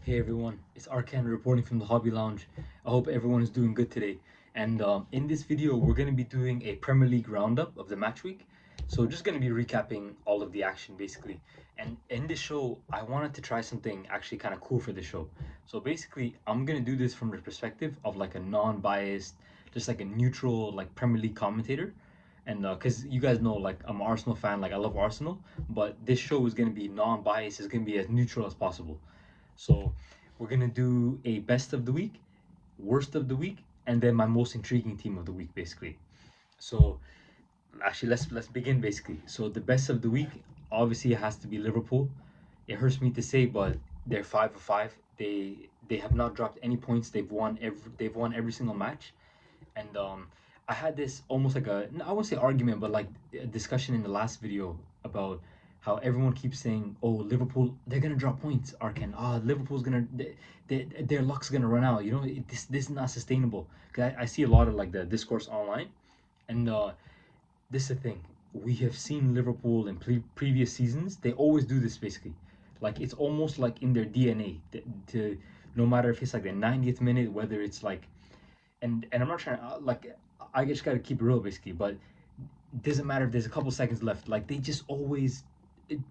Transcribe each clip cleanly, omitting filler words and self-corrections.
Hey everyone, it's Arkan reporting from the Hobby Lounge. I hope everyone is doing good today. And in this video, we're going to be doing a Premier League Roundup of the match week. So just going to be recapping all of the action basically. And in this show, I wanted to try something actually kind of cool for the show. So basically, I'm going to do this from the perspective of like a non-biased, just like a neutral like Premier League commentator. And because you guys know, like I'm an Arsenal fan, like I love Arsenal, but this show is going to be non-biased. It's going to be as neutral as possible. So we're gonna do a best of the week, worst of the week, and then my most intriguing team of the week, basically. So actually, let's begin basically. So the best of the week, obviously, it has to be Liverpool. It hurts me to say, but they're 5 of 5. They have not dropped any points. They've won every single match, and I had this almost like I won't say argument, but like a discussion in the last video about how everyone keeps saying, "Oh, Liverpool, they're gonna drop points." Arkan, Liverpool's gonna their luck's gonna run out. This is not sustainable. 'Cause I see a lot of like the discourse online, and this is the thing. We have seen Liverpool in previous seasons. They always do this basically. Like it's almost like in their DNA to no matter if it's like the 90th minute, whether it's like and I'm not trying to like I just gotta keep it real basically, but it doesn't matter if there's a couple seconds left. Like they just always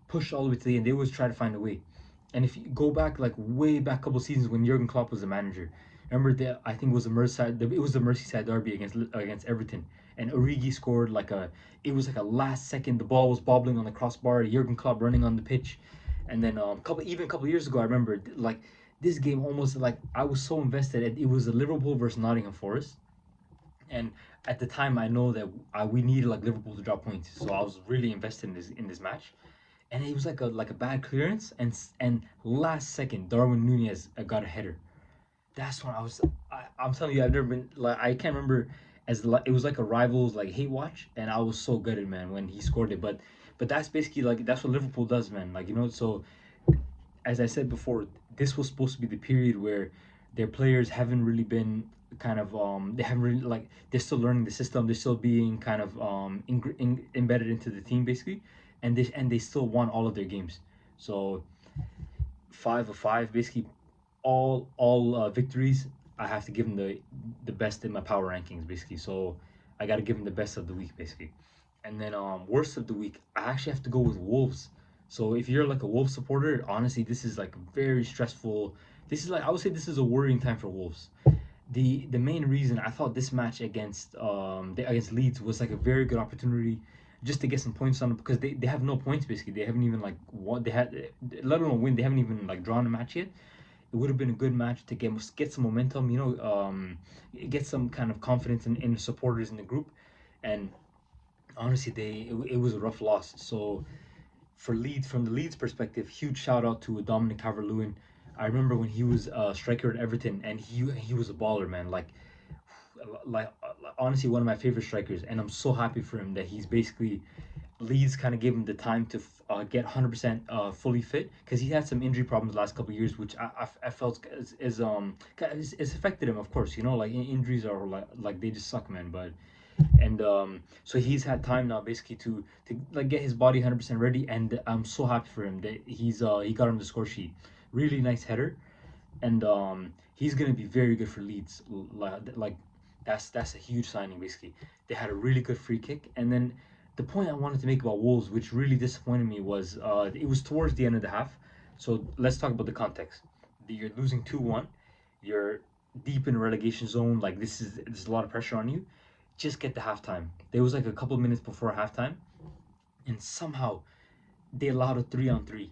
push all the way to the end. They always try to find a way. And if you go back like way back a couple seasons when Jurgen Klopp was the manager, remember that I think it was the Merseyside derby against Everton, and Origi scored like a it was like a last second. The ball was bobbling on the crossbar. Jurgen Klopp running on the pitch, and then a couple years ago I remember like this game almost like I was so invested. It was a Liverpool versus Nottingham Forest, and at the time I know that we needed like Liverpool to drop points, so I was really invested in this match. And it was like a bad clearance, and last second Darwin Nunez got a header. That's when I'm telling you, I've never been like I can't remember it was like a rivals like hate watch, and I was so gutted, man, when he scored it. But that's basically like that's what Liverpool does, man. Like so as I said before, this was supposed to be the period where their players haven't really been kind of they haven't really like they're still learning the system. They're still being kind of embedded into the team basically, and they still won all of their games. So 5 of 5 basically, all victories. I have to give them the best in my power rankings basically. So I got to give them the best of the week basically. And then worst of the week, I actually have to go with Wolves. So if you're like a Wolves supporter, honestly, this is like very stressful. This is like I would say this is a worrying time for Wolves. The main reason I thought this match against Leeds was like a very good opportunity just to get some points on it, because they have no points basically. They haven't even like what they had, let alone win. They haven't even like drawn a match yet. It would have been a good match to get some momentum, get some kind of confidence in the supporters in the group. And honestly, it was a rough loss. So for Leeds, from the Leeds perspective, huge shout out to Dominic Calvert-Lewin. I remember when he was striker at Everton, and he was a baller, man. Like honestly, one of my favorite strikers, and I'm so happy for him that he's basically Leeds kind of gave him the time to get 100% fully fit, because he had some injury problems the last couple of years, which I felt is affected him. Of course, like injuries are like they just suck, man. But and so he's had time now basically to like get his body 100% ready, and I'm so happy for him that he got on the score sheet. Really nice header, and he's gonna be very good for Leeds. Like that's a huge signing basically. They had a really good free kick, and then the point I wanted to make about Wolves, which really disappointed me, was it was towards the end of the half. So let's talk about the context. You're losing 2-1. You're deep in the relegation zone. Like there's a lot of pressure on you. Just get the halftime. There was like a couple minutes before halftime, and somehow they allowed a 3-on-3.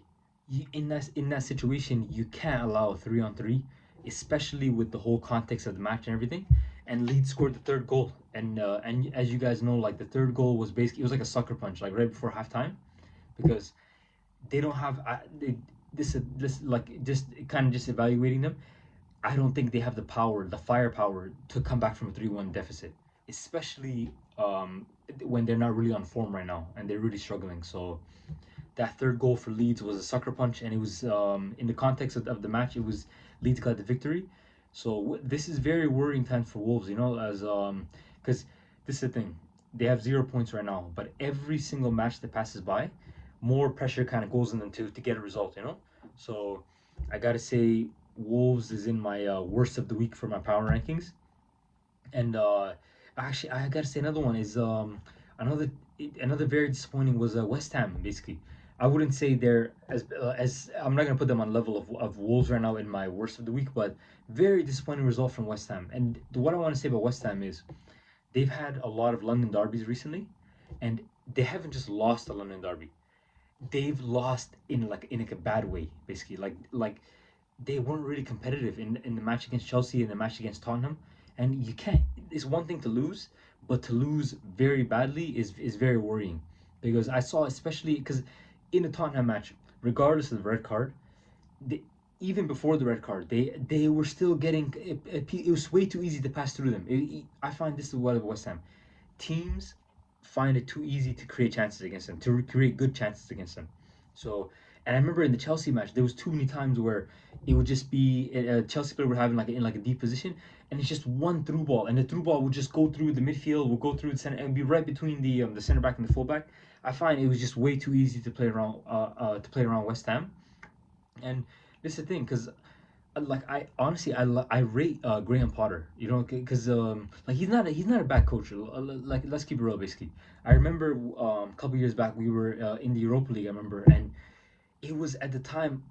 In that situation, you can't allow a 3-on-3, especially with the whole context of the match and everything. And Leeds scored the third goal, and as you guys know, like the third goal was basically it was like a sucker punch, like right before halftime, because they don't have this like just kind of just evaluating them. I don't think they have the power, the firepower to come back from a 3-1 deficit, especially when they're not really on form right now and they're really struggling. So that third goal for Leeds was a sucker punch, and it was in the context of the match, it was Leeds got the victory. So this is very worrying times for Wolves, as because this is the thing, they have 0 points right now, but every single match that passes by, more pressure kind of goes on them to get a result. So I gotta say. Wolves is in my worst of the week for my power rankings. And actually, I gotta say another one is another another very disappointing was West Ham. Basically, I wouldn't say they're as I'm not gonna put them on level of Wolves right now in my worst of the week, but very disappointing result from West Ham. And what I want to say about West Ham is they've had a lot of London derbies recently, and they haven't just lost a London derby. They've lost in like a bad way, basically. Like they weren't really competitive in the match against Chelsea and the match against Tottenham. And you can't. It's one thing to lose, but to lose very badly is very worrying. Because I saw, especially because in the Tottenham match, regardless of the red card, they, even before the red card, they were still getting. It was way too easy to pass through them. I find this is what of West Ham teams find it too easy to create chances against them, to create good chances against them. So, and I remember in the Chelsea match, there was too many times where it would just be a Chelsea player would have like in like a deep position, and it's just one through ball, and the through ball would just go through the midfield, would go through the center, and be right between the center back and the fullback. I find it was just way too easy to play around West Ham, and this is the thing because like I honestly I rate Graham Potter, you know, because like he's not a bad coach. Like let's keep it real. Basically, I remember a couple years back we were in the Europa League. I remember, and it was at the time.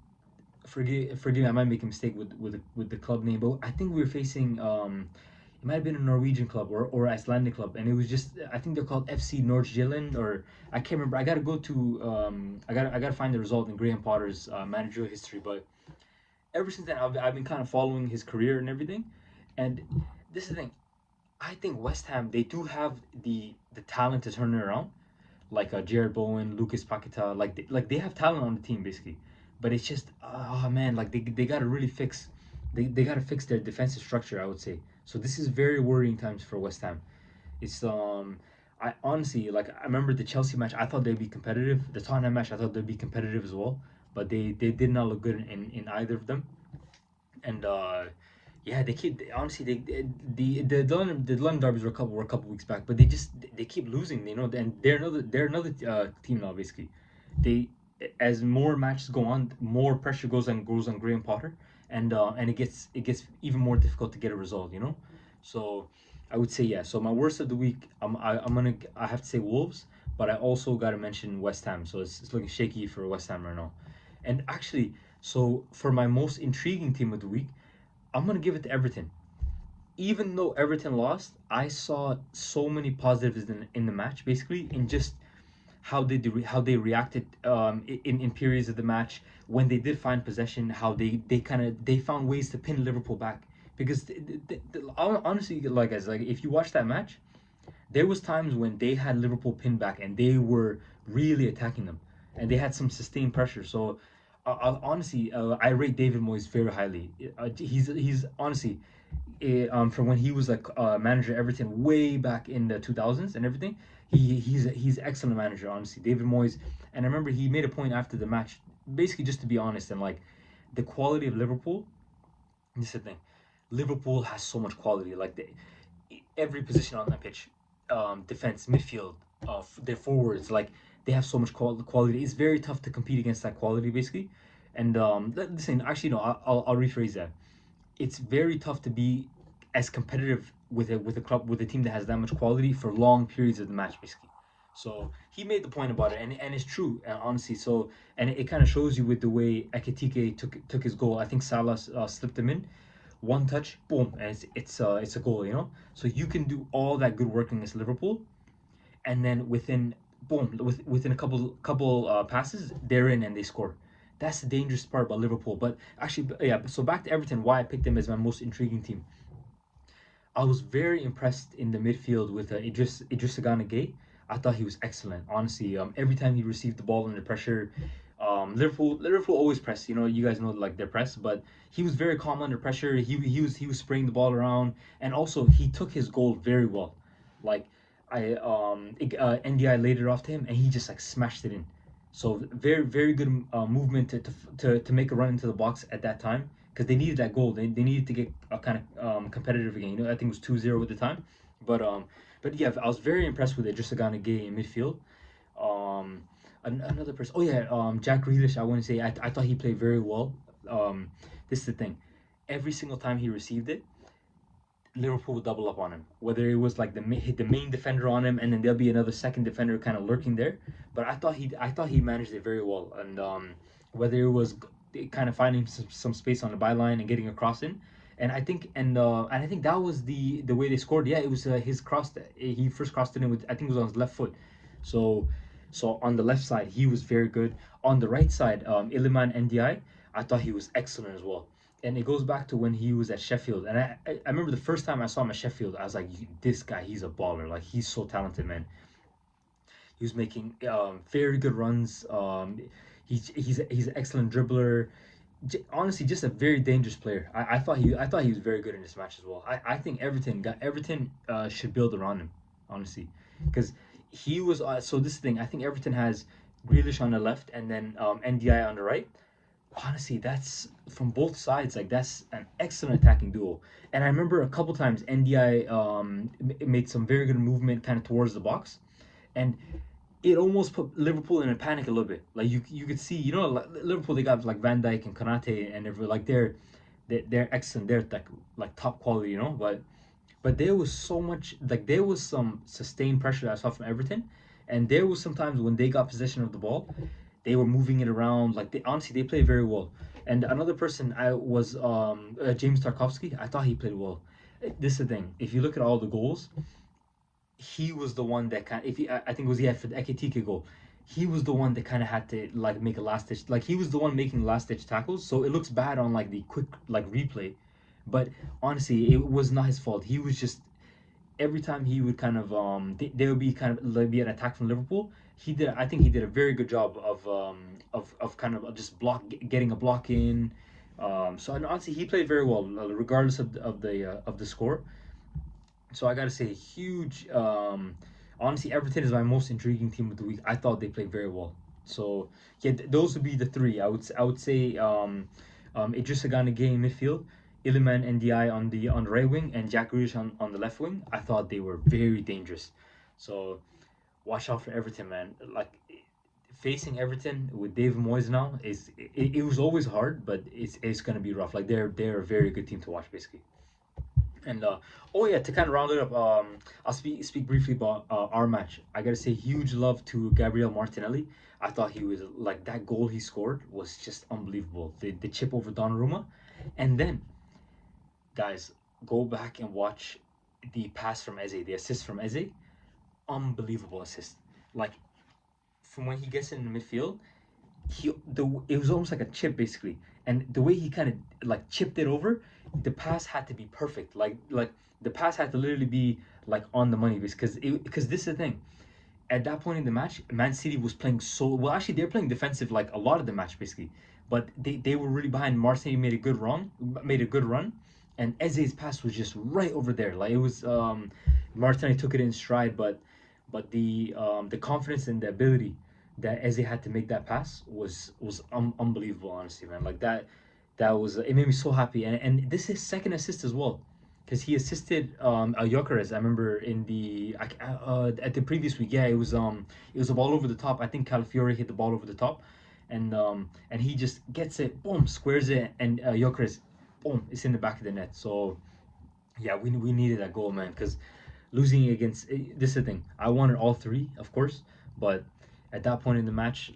Forgive me, I might make a mistake with the club name, but I think we were facing it might have been a Norwegian club or Icelandic club, and it was just I think they're called FC Nordjylland or I can't remember. I gotta go to I gotta find the result in Graham Potter's managerial history, but ever since then, I've been kind of following his career and everything. And this is the thing. I think West Ham they do have the talent to turn it around, like Jared Bowen, Lucas Paqueta, like they have talent on the team basically. But it's just oh man, like they gotta really fix they gotta fix their defensive structure. I would say so. This is very worrying times for West Ham. It's I honestly like I remember the Chelsea match. I thought they'd be competitive. The Tottenham match, I thought they'd be competitive as well. But they did not look good in either of them. And yeah, they keep honestly the London derbies were a couple weeks back, but they keep losing. You know, and they're another team now. Basically, they as more matches go on, more pressure goes on Graham Potter, and it gets even more difficult to get a result. You know, so I would say yeah. So my worst of the week, I have to say Wolves, but I also got to mention West Ham. So it's looking shaky for West Ham right now. And actually, so for my most intriguing team of the week, I'm gonna give it to Everton. Even though Everton lost, I saw so many positives in the match. Basically, in just how they reacted in periods of the match when they did find possession, how they found ways to pin Liverpool back. Because honestly, like guys, like if you watch that match, there was times when they had Liverpool pinned back and they were really attacking them, and they had some sustained pressure. So, honestly, I rate David Moyes very highly. He's honestly, from when he was like manager of Everton way back in the 2000s and everything. He's excellent manager, honestly, David Moyes. And I remember he made a point after the match, basically just to be honest and like the quality of Liverpool. This is the thing. Liverpool has so much quality. Like every position on that pitch, defense, midfield, their forwards, like they have so much quality. It's very tough to compete against that quality, basically. And listen, actually, no, I'll rephrase that. It's very tough to be as competitive with a club with a team that has that much quality for long periods of the match, basically. So he made the point about it, and it's true, honestly. So and it kind of shows you with the way Ekitike took his goal. I think Salah slipped him in, one touch, boom, and it's a goal, you know. So you can do all that good work against Liverpool, and then within a couple passes, they're in and they score. That's the dangerous part about Liverpool. But actually, yeah. So back to Everton, why I picked them as my most intriguing team. I was very impressed in the midfield with Idris Gana Gueye. I thought he was excellent. Honestly, every time he received the ball under pressure, Liverpool always press. You know, you guys know like their press, but he was very calm under pressure. He was spraying the ball around, and also he took his goal very well. Like NDI laid it off to him, and he just like smashed it in. So very good movement to make a run into the box at that time because they needed that goal. They needed to get kind of competitive again. You know, I think it was 2-0 at the time, but but yeah, I was very impressed with it. Just a guy gay in midfield. Another person. Oh yeah, Jack Grealish. I want to say I thought he played very well. This is the thing. every single time he received it, Liverpool would double up on him. Whether it was like the main defender on him, and then there'll be another second defender kind of lurking there. But I thought he managed it very well. And whether it was kind of finding some space on the byline and getting a cross in, and I think that was the way they scored. Yeah, it was his cross. He first crossed it in with, I think it was on his left foot. So so on the left side he was very good. On the right side, Iliman Ndiaye, I thought he was excellent as well. And it goes back to when he was at Sheffield. And I remember the first time I saw him at Sheffield, I was like, this guy, he's a baller. Like, he's so talented, man. He was making very good runs. He's an excellent dribbler. Honestly, just a very dangerous player. I thought he was very good in this match as well. I think Everton should build around him, honestly, because he was. So this thing, I think Everton has Grealish on the left and then NDI on the right. Honestly, that's from both sides. Like, that's an excellent attacking duo. And I remember a couple times NDI made some very good movement kind of towards the box, and it almost put Liverpool in a panic a little bit. Like, you could see, like, Liverpool, they got like Van Dijk and Konate and every like they're excellent. They're like top quality, but there was so much, like, there was some sustained pressure that I saw from Everton, and there was sometimes when they got possession of the ball, they were moving it around. Like, they honestly, they played very well. And another person I was James Tarkowski. I thought he played well. This is the thing. If you look at all the goals, he was the one that kind. If he, I think it was, yeah, for the Ekitike goal, he was the one that kind of had to like make a last ditch. Like, he was the one making last ditch tackles. So it looks bad on like the quick like replay, but honestly, it was not his fault. He was just, every time he would kind of there would be kind of like be an attack from Liverpool. I think he did a very good job of kind of just getting a block in. So, and honestly, he played very well regardless of the score. So I gotta say, huge. Honestly, Everton is my most intriguing team of the week. I thought they played very well. So yeah, those would be the three. I would say Idrissa Gana Gueye in midfield, Iliman Ndiaye on the right wing, and Jack Grealish on the left wing. I thought they were very dangerous. So watch out for Everton, man. Like, facing Everton with David Moyes now it was always hard, but it's gonna be rough. Like, they're a very good team to watch, basically. And oh yeah, to kind of round it up, I'll speak briefly about our match. I gotta say, huge love to Gabriel Martinelli. I thought he was like, that goal he scored was just unbelievable. The chip over Donnarumma, and then, guys, go back and watch the pass from Eze, the assist from Eze. Unbelievable assist. Like, from when he gets in the midfield, it was almost like a chip, basically, and the way he kind of like chipped it over, the pass had to be perfect. Like the pass had to literally be like on the money, because this is the thing. At that point in the match, Man City was playing so well. Actually, they're playing defensive like a lot of the match, basically, but they were really behind. Marseille made a good run, and Eze's pass was just right over there. Like, it was Martinelli took it in stride, but the confidence and the ability that Eze had to make that pass was unbelievable, honestly, man. Like, that was, it made me so happy. And this is his second assist as well, because he assisted Gyökeres. I remember at the previous week. Yeah, it was a ball over the top. I think Calafiore hit the ball over the top, and he just gets it, boom, squares it, and Gyökeres, boom, it's in the back of the net. So yeah, we needed that goal, man, because losing against, this is the thing. I wanted all three, of course, but at that point in the match,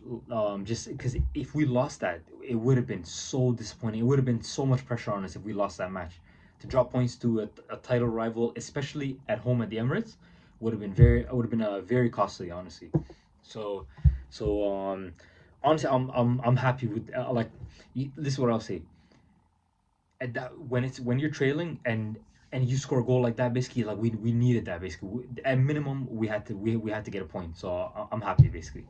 just because if we lost that, it would have been so disappointing. It would have been so much pressure on us if we lost that match. To drop points to a title rival, especially at home at the Emirates, would have been very costly, honestly. So honestly, I'm happy with like, this is what I'll say. At that, when you're trailing and you score a goal like that, basically, like, we needed that, basically. At minimum, we had to get a point. So I'm happy, basically.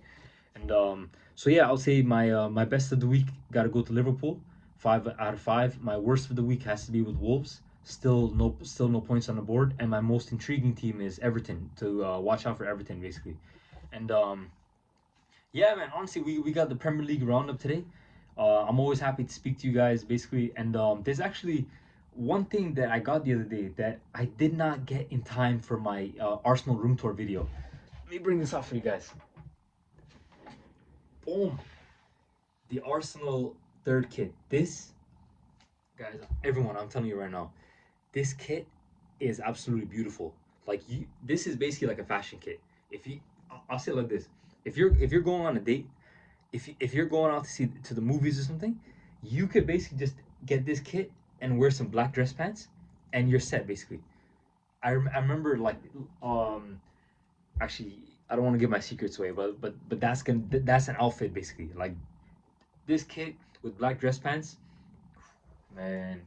And so yeah, I'll say my best of the week got to go to Liverpool, 5 out of 5. My worst of the week has to be with Wolves. Still no points on the board. And my most intriguing team is Everton. To watch out for Everton, basically. And yeah, man. Honestly, we got the Premier League Roundup today. I'm always happy to speak to you guys, basically. And there's actually one thing that I got the other day that I did not get in time for my Arsenal room tour video. Let me bring this up for you guys. Boom. The Arsenal third kit. This Guys, everyone, I'm telling you right now, this kit is absolutely beautiful. Like this is basically like a fashion kit. If you, I'll say it like this: if you're going on a date, if you're going out to see to the movies or something, you could basically just get this kit and wear some black dress pants, and you're set basically. I remember like um actually I don't want to give my secrets away, but that's an outfit basically. Like this kit with black dress pants, man.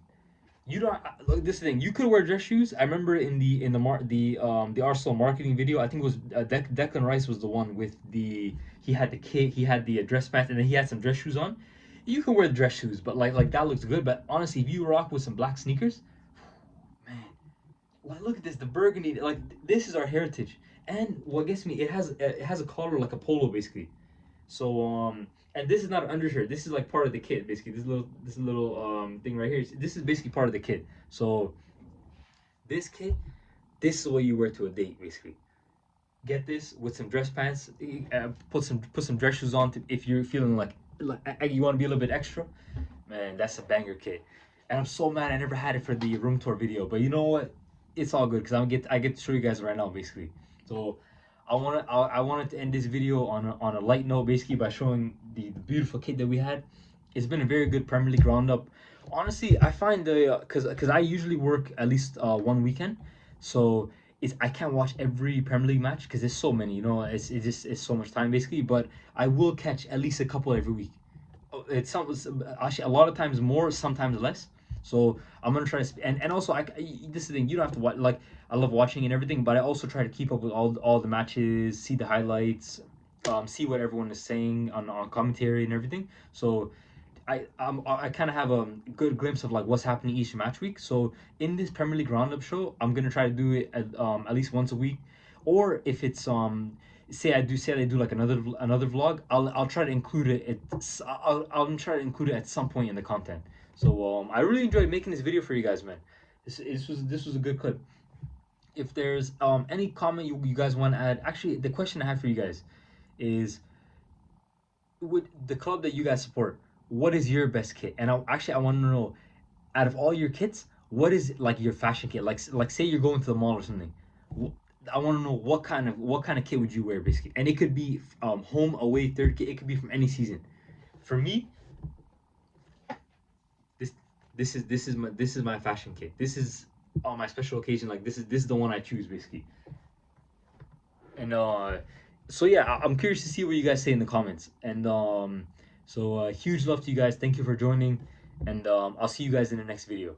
You don't look this thing. You could wear dress shoes. I remember the Arsenal marketing video. I think it was Declan Rice was the one with the he had the kit, he had the dress pants, and then he had some dress shoes on. You can wear dress shoes, but like that looks good. But honestly, if you rock with some black sneakers, man, like look at this, the burgundy. Like this is our heritage. And what gets me, it has a collar like a polo basically. So and this is not an undershirt. This is like part of the kit basically. This little thing right here. This is basically part of the kit. So this kit, this is what you wear to a date basically. Get this with some dress pants. Put some dress shoes on if you're feeling like you want to be a little bit extra. Man, that's a banger kit. And I'm so mad I never had it for the room tour video. But you know what? It's all good because I get to show you guys right now basically. So I wanted to end this video on a light note basically by showing the beautiful kit that we had. It's been a very good Premier League roundup. Honestly, I find the because I usually work at least one weekend, so I can't watch every Premier League match because there's so many. It's so much time basically. But I will catch at least a couple every week. It's some actually a lot of times more, sometimes less. So I'm gonna try to and also this is the thing, you don't have to watch. Like I love watching and everything, but I also try to keep up with all the matches, see the highlights, see what everyone is saying on commentary and everything. So I kind of have a good glimpse of like what's happening each match week. So in this Premier League Roundup show, I'm gonna try to do it at least once a week, or if it's say I do like another vlog, I'll try to include it. I'll try to include it at some point in the content. So I really enjoyed making this video for you guys, man. This was a good clip. If there's any comment you guys want to add, actually the question I have for you guys is, with the club that you guys support, what is your best kit? And I want to know, out of all your kits, what is like your fashion kit? Like say you're going to the mall or something. I want to know what kind of kit would you wear basically, and it could be home, away, third kit. It could be from any season. For me, this this is my fashion kit. This is on my special occasion. Like this is the one I choose basically. And so yeah, I'm curious to see what you guys say in the comments. And so huge love to you guys. Thank you for joining, and I'll see you guys in the next video.